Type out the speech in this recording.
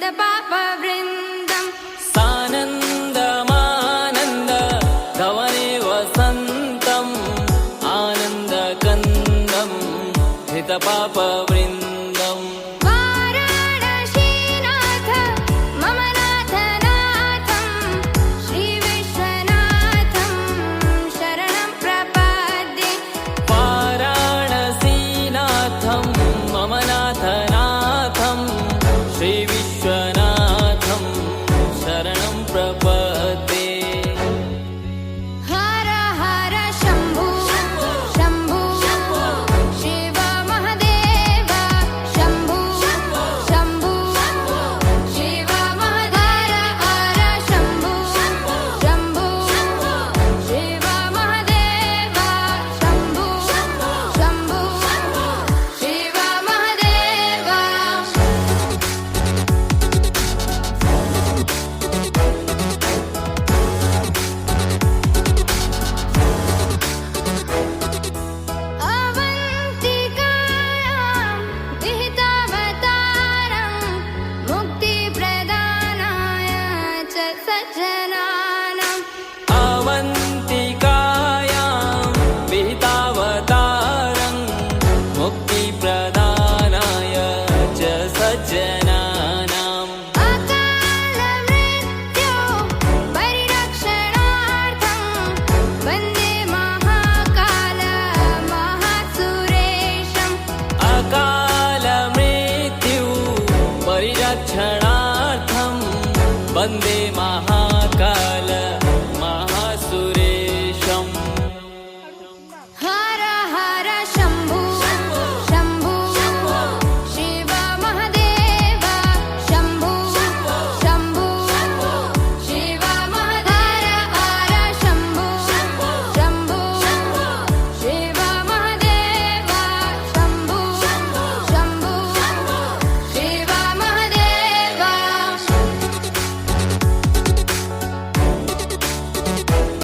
हितपापवृन्दम् सानन्दमानन्द धवने वसन्तम् आनन्दकन्दम् हितपापवृन्दम् वाराणसीनाथ मम नाथनाथं श्रीविश्वनाथं शरणं प्रपद्ये वाराणसीनाथं मम नाथनाथं श्रीविश्वनाथं शरणं प्रपद्ये हर हर शम्भो शम्भो शिव महदेव शम्भो शम्भो शिव महदेव हर शम्भो शम्भो शिव महदेव शम्भो शम्भो शिव महदेव अवन्तिकायां विहितावतारं मुक्तिप्रदानाय च सज्जनानाम् अवन्तिकायां विहितावतारं मुक्तिप्रदानाय च सज्जनानाम् अकालमृत्यो परिरक्षणार्थं वन्दे महाकाल महासुरेशम् अकालमृत्यु परिरक्षणार्थं वन्दे